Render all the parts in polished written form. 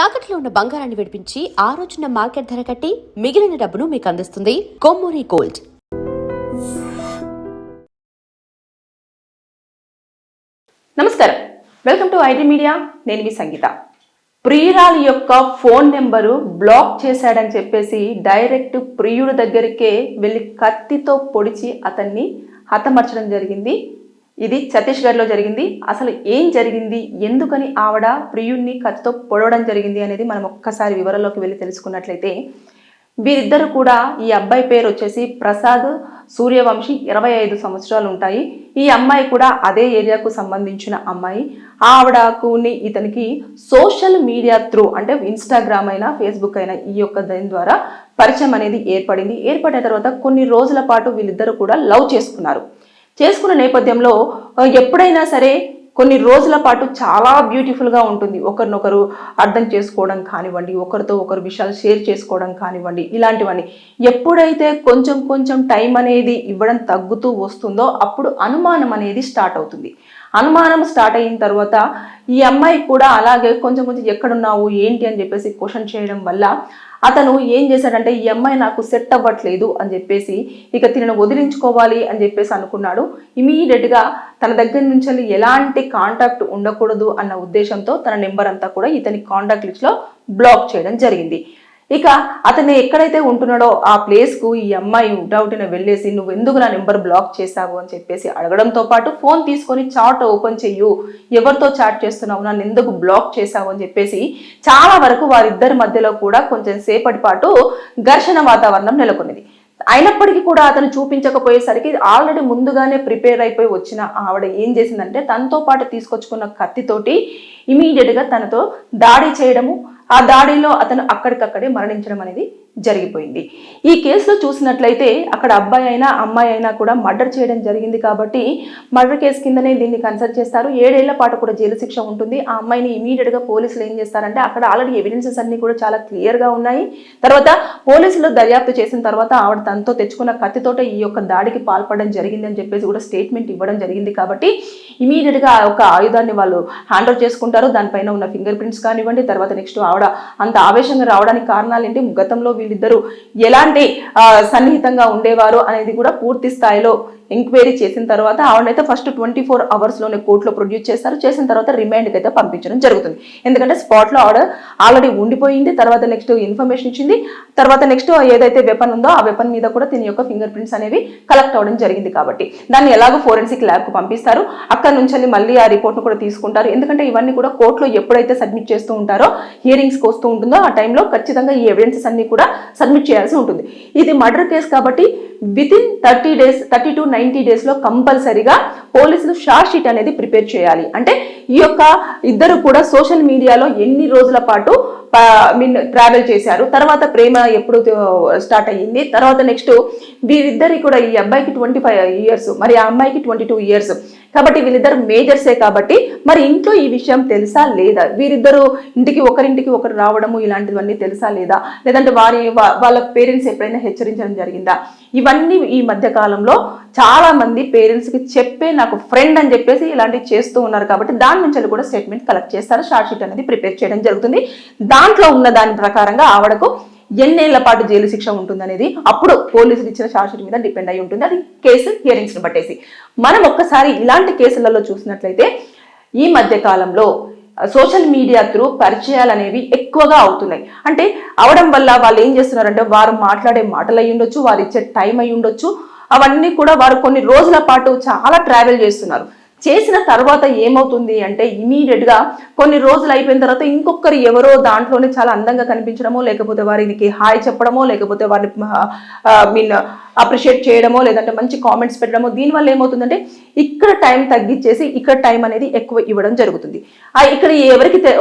తాకట్లో ఉన్న బంగారాన్ని విడిపించి ఆ రోజున మార్కెట్ ధర కట్టి మిగిలిన డబ్బును మీకు అందిస్తుంది కొమ్మూరి గోల్డ్. నమస్కారం, వెల్కమ్ టు ఐటీ మీడియా. నేను మీ సంగీత. ప్రియురాలి యొక్క ఫోన్ నెంబరు బ్లాక్ చేశాడని చెప్పేసి డైరెక్ట్ ప్రియుడి దగ్గరికే వెళ్ళి కత్తితో పొడిచి అతన్ని హతమర్చడం జరిగింది. ఇది ఛత్తీస్గఢ్లో జరిగింది. అసలు ఏం జరిగింది, ఎందుకని ఆవిడ ప్రియుడిని కత్తితో పొడవడం జరిగింది అనేది మనం ఒక్కసారి వివరాల్లోకి వెళ్ళి తెలుసుకున్నట్లయితే, వీరిద్దరు కూడా, ఈ అబ్బాయి పేరు వచ్చేసి ప్రసాద్ సూర్యవంశీ, 25 సంవత్సరాలు ఉంటాయి. ఈ అమ్మాయి కూడా అదే ఏరియాకు సంబంధించిన అమ్మాయి. ఆవిడకుని ఇతనికి సోషల్ మీడియా త్రూ, అంటే ఇన్స్టాగ్రామ్ అయినా ఫేస్బుక్ అయినా, ఈ యొక్క దాని ద్వారా పరిచయం అనేది ఏర్పడింది. ఏర్పడిన తర్వాత కొన్ని రోజుల పాటు వీళ్ళిద్దరు కూడా లవ్ చేసుకున్నారు. చేసుకున్న నేపథ్యంలో ఎప్పుడైనా సరే కొన్ని రోజుల పాటు చాలా బ్యూటిఫుల్గా ఉంటుంది. ఒకరినొకరు అర్థం చేసుకోవడం కానివ్వండి, ఒకరితో ఒకరు విషయాలు షేర్ చేసుకోవడం కానివ్వండి, ఇలాంటివన్నీ. ఎప్పుడైతే కొంచెం కొంచెం టైం అనేది ఇవ్వడం తగ్గుతూ వస్తుందో అప్పుడు అనుమానం అనేది స్టార్ట్ అవుతుంది. అనుమానం స్టార్ట్ అయిన తర్వాత ఈ అమ్మాయి కూడా అలాగే కొంచెం కొంచెం ఎక్కడున్నావు ఏంటి అని చెప్పేసి క్వశ్చన్ చేయడం వల్ల అతను ఏం చేశాడంటే, ఈ అమ్మాయి నాకు సెట్ అవ్వట్లేదు అని చెప్పేసి, ఇక తినను వదిలించుకోవాలి అని చెప్పేసి అనుకున్నాడు. ఇమీడియట్గా తన దగ్గర నుంచి ఎలాంటి కాంటాక్ట్ ఉండకూడదు అన్న ఉద్దేశంతో తన నెంబర్ అంతా కూడా ఇతని కాంటాక్ట్ లిస్ట్లో బ్లాక్ చేయడం జరిగింది. ఇక అతను ఎక్కడైతే ఉంటున్నాడో ఆ ప్లేస్కు ఈ అమ్మాయి డౌట్ని వెళ్ళేసి, నువ్వు ఎందుకు నా నెంబర్ బ్లాక్ చేశావు అని చెప్పేసి అడగడంతో పాటు, ఫోన్ తీసుకొని చాట్ ఓపెన్ చెయ్యు, ఎవరితో చాట్ చేస్తున్నావు, నన్ను ఎందుకు బ్లాక్ చేశావు అని చెప్పేసి చాలా వరకు వారిద్దరి మధ్యలో కూడా కొంచెం సేపటి పాటు ఘర్షణ వాతావరణం నెలకొన్నది. అయినప్పటికీ కూడా అతను చూపించకపోయేసరికి ఆల్రెడీ ముందుగానే ప్రిపేర్ అయిపోయి వచ్చిన ఆవిడ ఏం చేసిందంటే, తనతో పాటు తీసుకొచ్చుకున్న కత్తితోటి ఇమీడియట్గా తనతో దాడి చేయడము, ఆ దాడిలో అతను అక్కడికక్కడే మరణించడం అనేది జరిగిపోయింది. ఈ కేసులో చూసినట్లయితే అక్కడ అబ్బాయి అయినా అమ్మాయి అయినా కూడా మర్డర్ చేయడం జరిగింది కాబట్టి మర్డర్ కేసు కిందనే దీన్ని కన్సిడర్ చేస్తారు. 7 ఏళ్ల పాటు కూడా జైలు శిక్ష ఉంటుంది. ఆ అమ్మాయిని ఇమీడియట్గా పోలీసులు ఏం చేస్తారంటే, అక్కడ ఆల్రెడీ ఎవిడెన్సెస్ అన్ని కూడా చాలా క్లియర్గా ఉన్నాయి. తర్వాత పోలీసులు దర్యాప్తు చేసిన తర్వాత ఆవిడ తనతో తెచ్చుకున్న కత్తితోట ఈ యొక్క దాడికి పాల్పడడం జరిగింది అని చెప్పేసి కూడా స్టేట్మెంట్ ఇవ్వడం జరిగింది. కాబట్టి ఇమీడియట్గా ఆ యొక్క ఆయుధాన్ని వాళ్ళు హ్యాండ్ ఓవర్ చేసుకుంటారు. దానిపైన ఉన్న ఫింగర్ ప్రింట్స్ కానివ్వండి, తర్వాత నెక్స్ట్ ఆవిడ అంత ఆవేశంగా రావడానికి కారణాలు ఏంటి, గతంలో వీళ్ళిద్దరూ ఎలాంటి సన్నిహితంగా ఉండేవారు అనేది కూడా పూర్తి స్థాయిలో ఎంక్వైరీ చేసిన తర్వాత ఆవిడనైతే ఫస్ట్ 24 అవర్స్లోనే కోర్టులో ప్రొడ్యూస్ చేస్తారు. చేసిన తర్వాత రిమాండ్కి అయితే పంపించడం జరుగుతుంది. ఎందుకంటే స్పాట్లో ఆవిడ ఆల్రెడీ ఉండిపోయింది. తర్వాత నెక్స్ట్ ఇన్ఫర్మేషన్ ఇచ్చింది. తర్వాత నెక్స్ట్ ఏదైతే వెపన్ ఉందో ఆ వెపన్ మీద కూడా దీని యొక్క ఫింగర్ ప్రింట్స్ అనేవి కలెక్ట్ అవ్వడం జరిగింది. కాబట్టి దాన్ని ఎలాగో ఫోరెన్సిక్ ల్యాబ్కు పంపిస్తారు. అక్కడ నుంచి మళ్ళీ ఆ రిపోర్ట్ను కూడా తీసుకుంటారు. ఎందుకంటే ఇవన్నీ కూడా కోర్టులో ఎప్పుడైతే సబ్మిట్ చేస్తూ ఉంటారో, హియరింగ్స్కి వస్తూ ఉంటుందో ఆ టైంలో ఖచ్చితంగా ఈ ఎవిడెన్సెస్ అన్ని కూడా సబ్మిట్ చేయాల్సి ఉంటుంది. ఇది మర్డర్ కేసు కాబట్టి వితిన్ 30 డేస్ 30 to 90 డేస్లో కంపల్సరీగా పోలీసులు షార్ట్ షీట్ అనేది ప్రిపేర్ చేయాలి. అంటే ఈ యొక్క ఇద్దరు కూడా సోషల్ మీడియాలో ఎన్ని రోజుల పాటు ట్రావెల్ చేశారు, తర్వాత ప్రేమ ఎప్పుడు స్టార్ట్ అయ్యింది, తర్వాత నెక్స్ట్ వీరిద్దరి కూడా, ఈ అబ్బాయికి 25 ఇయర్స్, మరి ఆ అమ్మాయికి 22 ఇయర్స్ కాబట్టి వీళ్ళిద్దరు మేజర్సే. కాబట్టి మరి ఇంట్లో ఈ విషయం తెలుసా లేదా, వీరిద్దరు ఒకరింటికి ఒకరు రావడము ఇలాంటివన్నీ తెలుసా లేదా, లేదంటే వాళ్ళ పేరెంట్స్ ఎప్పుడైనా హెచ్చరించడం జరిగిందా, ఇవన్నీ ఈ మధ్య కాలంలో చాలా మంది పేరెంట్స్కి చెప్పే నాకు ఫ్రెండ్ అని చెప్పేసి ఇలాంటివి చేస్తూ ఉన్నారు. కాబట్టి దాని నుంచి కూడా స్టేట్మెంట్ కలెక్ట్ చేస్తారు. షార్ట్ షీట్ అనేది ప్రిపేర్ చేయడం జరుగుతుంది. దాంట్లో ఉన్న దాని ప్రకారంగా ఆవిడకు ఎన్నేళ్ల పాటు జైలు శిక్ష ఉంటుందనేది అప్పుడు పోలీసులు ఇచ్చిన షార్ట్ షీట్ మీద డిపెండ్ అయి ఉంటుంది. అది కేసు హియరింగ్స్ని బట్టేసి. మనం ఒక్కసారి ఇలాంటి కేసులలో చూసినట్లయితే ఈ మధ్య కాలంలో సోషల్ మీడియా త్రూ పరిచయాలు అనేవి ఎక్కువగా అవుతున్నాయి. అంటే అవడం వల్ల వాళ్ళు ఏం చేస్తున్నారంటే, వారు మాట్లాడే మాటలు అయి ఉండొచ్చు, వారు ఇచ్చే టైం అయి ఉండొచ్చు, అవన్నీ కూడా వారు కొన్ని రోజుల పాటు చాలా ట్రావెల్ చేస్తున్నారు. చేసిన తర్వాత ఏమవుతుంది అంటే, ఇమీడియట్గా కొన్ని రోజులు అయిపోయిన తర్వాత ఇంకొకరు ఎవరో దాంట్లోనే చాలా అందంగా కనిపించడమో, లేకపోతే వారికి హాయ్ చెప్పడమో, లేకపోతే వారిని అప్రిషియేట్ చేయడమో, లేదంటే మంచి కామెంట్స్ పెట్టడమో, దీనివల్ల ఏమవుతుందంటే ఇక్కడ టైం తగ్గించేసి ఇక్కడ టైం అనేది ఎక్కువ ఇవ్వడం జరుగుతుంది. ఇక్కడ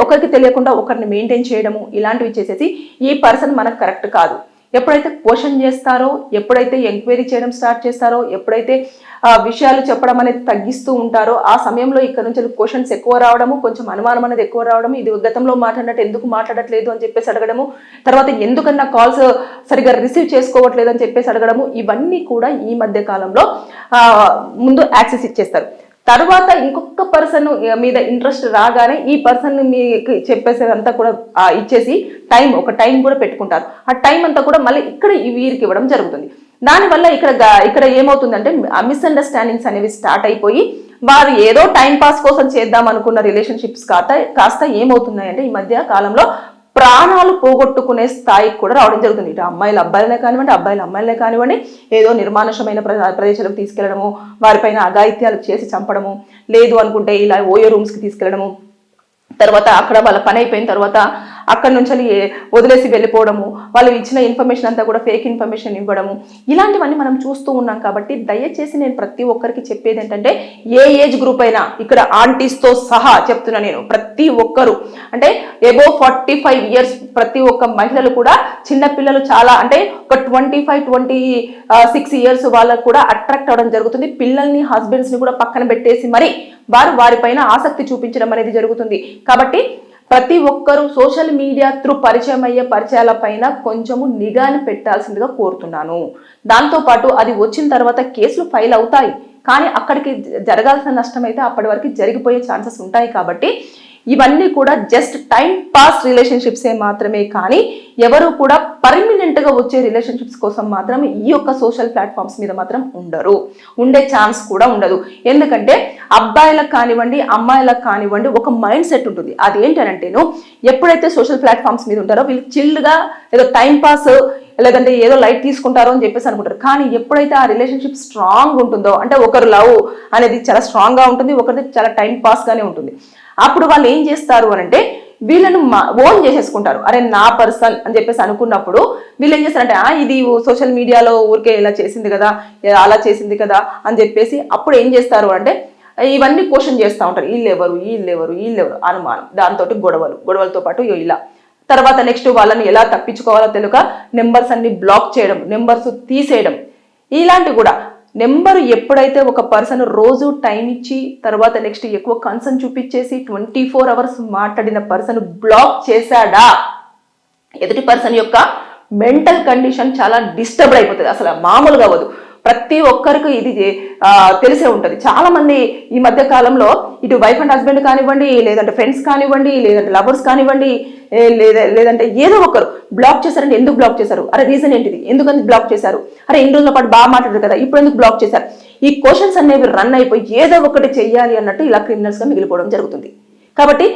ఒకరికి తెలియకుండా ఒకరిని మెయింటైన్ చేయడము, ఇలాంటివి చేసేసి ఈ పర్సన్ మనకు కరెక్ట్ కాదు. ఎప్పుడైతే క్వశ్చన్ చేస్తారో, ఎప్పుడైతే ఎంక్వైరీ చేయడం స్టార్ట్ చేస్తారో, ఎప్పుడైతే విషయాలు చెప్పడం అనేది తగ్గిస్తూ ఉంటారో, ఆ సమయంలో ఇక్కడ నుంచి క్వశ్చన్స్ ఎక్కువ రావడము, కొంచెం అనుమానం అనేది ఎక్కువ రావడము, ఇది గతంలో మాట్లాడినట్టు ఎందుకు మాట్లాడట్లేదు అని చెప్పేసి అడగడము, తర్వాత ఎందుకన్నా కాల్స్ సరిగ్గా రిసీవ్ చేసుకోవట్లేదు అని చెప్పేసి అడగడము, ఇవన్నీ కూడా ఈ మధ్య కాలంలో ముందు యాక్సెస్ ఇచ్చేస్తారు. తర్వాత ఇంకొక పర్సన్ మీద ఇంట్రెస్ట్ రాగానే ఈ పర్సన్ మీకు చెప్పేసేదంతా కూడా ఇచ్చేసి ఒక టైం కూడా పెట్టుకుంటారు. ఆ టైం అంతా కూడా మళ్ళీ ఇక్కడ వీరికి ఇవ్వడం జరుగుతుంది. దానివల్ల ఇక్కడ ఏమవుతుందంటే మిస్అండర్స్టాండింగ్స్ అనేవి స్టార్ట్ అయిపోయి వారు ఏదో టైం పాస్ కోసం చేద్దాం అనుకున్న రిలేషన్షిప్స్ కాస్త ఏమవుతున్నాయంటే ఈ మధ్య కాలంలో ప్రాణాలు పోగొట్టుకునే స్థాయికి కూడా రావడం జరుగుతుంది. ఇటు అమ్మాయిలు అబ్బాయిలనే కానివ్వండి, అబ్బాయిలు అమ్మాయిలనే కానివ్వండి, ఏదో నిర్మానుషమైన ప్రదేశాలకు తీసుకెళ్లడము, వారిపైన అఘాయిత్యాలు చేసి చంపడము, లేదు అనుకుంటే ఇలా ఓయో రూమ్స్కి తీసుకెళ్లడము, తర్వాత అక్కడ వాళ్ళ పని అయిపోయిన తర్వాత అక్కడ నుంచి వదిలేసి వెళ్ళిపోవడము, వాళ్ళు ఇచ్చిన ఇన్ఫర్మేషన్ అంతా కూడా ఫేక్ ఇన్ఫర్మేషన్ ఇవ్వడము, ఇలాంటివన్నీ మనం చూస్తూ ఉన్నాం. కాబట్టి దయచేసి నేను ప్రతి ఒక్కరికి చెప్పేది ఏంటంటే ఏ ఏజ్ గ్రూప్ అయినా, ఇక్కడ ఆంటీస్తో సహా చెప్తున్నా నేను, ప్రతి ఒక్కరు అంటే అబోవ్ 45 years ప్రతి ఒక్క మహిళలు కూడా, చిన్నపిల్లలు చాలా అంటే ఒక 25-26 years వాళ్ళకు కూడా అట్రాక్ట్ అవ్వడం జరుగుతుంది. పిల్లల్ని హస్బెండ్స్ని కూడా పక్కన పెట్టేసి మరి వారిపైన ఆసక్తి చూపించడం అనేది జరుగుతుంది. కాబట్టి ప్రతి ఒక్కరూ సోషల్ మీడియా త్రూ పరిచయం అయ్యే పరిచయాల పైన కొంచెము నిఘాని పెట్టాల్సిందిగా కోరుతున్నాను. దాంతోపాటు అది వచ్చిన తర్వాత కేసులు ఫైల్ అవుతాయి, కానీ అక్కడికి జరగాల్సిన నష్టం అయితే అప్పటి వరకు జరిగిపోయే ఛాన్సెస్ ఉంటాయి. కాబట్టి ఇవన్నీ కూడా జస్ట్ టైం పాస్ రిలేషన్షిప్సే మాత్రమే, కానీ ఎవరు కూడా పర్మనెంట్గా వచ్చే రిలేషన్షిప్స్ కోసం మాత్రం ఈ యొక్క సోషల్ ప్లాట్ఫామ్స్ మీద మాత్రం ఉండే ఛాన్స్ కూడా ఉండదు. ఎందుకంటే అబ్బాయిలకు కానివ్వండి, అమ్మాయిలకు కానివ్వండి ఒక మైండ్ సెట్ ఉంటుంది. అదేంటనంటేను ఎప్పుడైతే సోషల్ ప్లాట్ఫామ్స్ మీద ఉంటారో వీళ్ళు చిల్డ్గా ఏదో టైం పాస్ లేదంటే ఏదో లైట్ తీసుకుంటారో అని చెప్పేసి అనుకుంటారు. కానీ ఎప్పుడైతే ఆ రిలేషన్షిప్ స్ట్రాంగ్ ఉంటుందో, అంటే ఒకరు లవ్ అనేది చాలా స్ట్రాంగ్గా ఉంటుంది, ఒకరిది చాలా టైం పాస్గానే ఉంటుంది, అప్పుడు వాళ్ళు ఏం చేస్తారు అని అంటే వీళ్ళను ఓన్ చేసేసుకుంటారు. అరే నా పర్సన్ అని చెప్పేసి అనుకున్నప్పుడు వీళ్ళు ఏం చేస్తారంటే ఇది సోషల్ మీడియాలో ఊరికే ఇలా చేసింది కదా, అలా చేసింది కదా అని చెప్పేసి అప్పుడు ఏం చేస్తారు అంటే ఇవన్నీ క్వశ్చన్ చేస్తూ ఉంటారు. వీళ్ళెవరు అనుమానం, దాంతో గొడవలతో పాటు ఇలా తర్వాత నెక్స్ట్ వాళ్ళని ఎలా తప్పించుకోవాలో తెలియక నెంబర్స్ అన్ని బ్లాక్ చేయడం, నెంబర్స్ తీసేయడం, ఇలాంటి కూడా. నెంబరు ఎప్పుడైతే ఒక పర్సన్ రోజు టైం ఇచ్చి తర్వాత నెక్స్ట్ ఎక్కువ కన్సర్న్ చూపించేసి 24 hours మాట్లాడిన పర్సన్ బ్లాక్ చేశాడా, ఎదుటి పర్సన్ యొక్క మెంటల్ కండిషన్ చాలా డిస్టర్బ్ అయిపోతుంది, అసలు మామూలుగా అవ్వదు. ప్రతి ఒక్కరికి ఇది తెలిసే ఉంటుంది. చాలా మంది ఈ మధ్య కాలంలో ఇటు వైఫ్ అండ్ హస్బెండ్ కానివ్వండి, లేదంటే ఫ్రెండ్స్ కానివ్వండి, లేదంటే లవర్స్ కానివ్వండి, లేదంటే ఏదో ఒకరు బ్లాక్ చేశారంటే ఎందుకు బ్లాక్ చేశారు, అరే రీజన్ ఏంటిది, ఎందుకని బ్లాక్ చేశారు, అరే ఇన్ని రోజుల పాటు బాగా మాట్లాడారు కదా ఇప్పుడు ఎందుకు బ్లాక్ చేశారు, ఈ క్వశ్చన్స్ అనేవి రన్ అయిపోయి ఏదో ఒకటి చెయ్యాలి అన్నట్టు ఇలా క్రిమినల్స్గా మిగిలిపోవడం జరుగుతుంది. కాబట్టి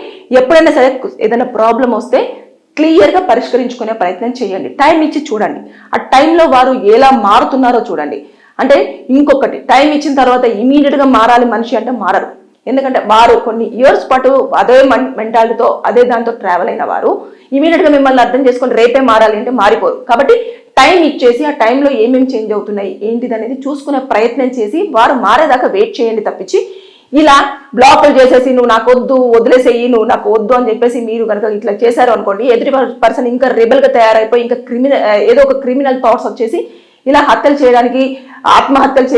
ఎప్పుడైనా సరే ఏదైనా ప్రాబ్లం వస్తే క్లియర్గా పరిష్కరించుకునే ప్రయత్నం చేయండి, టైం ఇచ్చి చూడండి. ఆ టైంలో వారు ఎలా మారుతున్నారో చూడండి. అంటే ఇంకొకటి, టైం ఇచ్చిన తర్వాత ఇమీడియట్గా మారాలి మనిషి అంటే మారరు. ఎందుకంటే వారు కొన్ని ఇయర్స్ పాటు అదే మెంటాలిటీతో అదే దాంతో ట్రావెల్ అయిన వారు ఇమీడియట్గా మిమ్మల్ని అర్థం చేసుకొని రేపే మారాలి అంటే మారిపోరు. కాబట్టి టైం ఇచ్చేసి ఆ టైంలో ఏమేమి చేంజ్ అవుతున్నాయి ఏంటిది అనేది చూసుకునే ప్రయత్నం చేసి వారు మారేదాకా వెయిట్ చేయండి తప్పించి ఇలా బ్లాక్లు చేసేసి నువ్వు నాకు వద్దు, వదిలేసేయి, నువ్వు నాకు వద్దు అని చెప్పేసి మీరు కనుక ఇట్లా చేశారు అనుకోండి, ఎదుటి పర్సన్ ఇంకా రెబెల్గా తయారైపోయి ఇంకా ఏదో ఒక క్రిమినల్ థాట్స్ వచ్చేసి ఇలా హత్యలు చేయడానికి, ఆత్మహత్యలు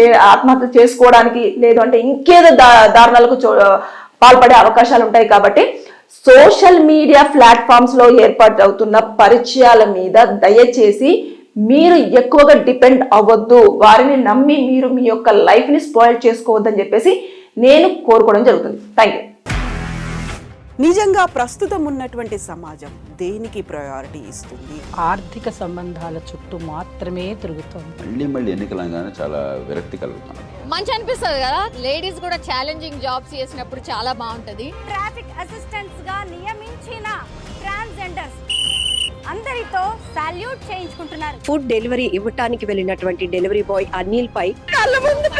చేసుకోవడానికి, లేదు అంటే ఇంకేదో దారుణాలకు పాల్పడే అవకాశాలు ఉంటాయి. కాబట్టి సోషల్ మీడియా ప్లాట్ఫామ్స్ లో ఏర్పాటు అవుతున్న పరిచయాల మీద దయచేసి మీరు ఎక్కువగా డిపెండ్ అవ్వద్దు, వారిని నమ్మి మీరు మీ యొక్క లైఫ్ ని స్పాయిల్ చేసుకోవద్దని చెప్పేసి నేను కోరుకోవడం జరుగుతుంది. Thank you. నిజంగా ప్రస్తుతం ఉన్నటువంటి సమాజం దేనికి ప్రయారిటీ ఇస్తుంది? ఆర్థిక సంబంధాల చుట్టూ మాత్రమే తిరుగుతుంది. మళ్ళీ ఎన్నికలంగానే చాలా విరక్తి కలుగుతాను. మంచి అనిపిస్తుంది కదా, లేడీస్ కూడా ఛాలెంజింగ్ జాబ్స్ చేసినప్పుడు చాలా బాగుంటది. ట్రాఫిక్ అసిస్టెంట్స్ గా నియమించిన ట్రాన్స్జెండర్స్ అందరితో సాల్యూట్ చేయించుకుంటున్నారు. ఫుడ్ డెలివరీ ఇవ్వటానికి వెళ్ళినటువంటి డెలివరీ బాయ్ అనిల్ పై కళ్ళ ముందు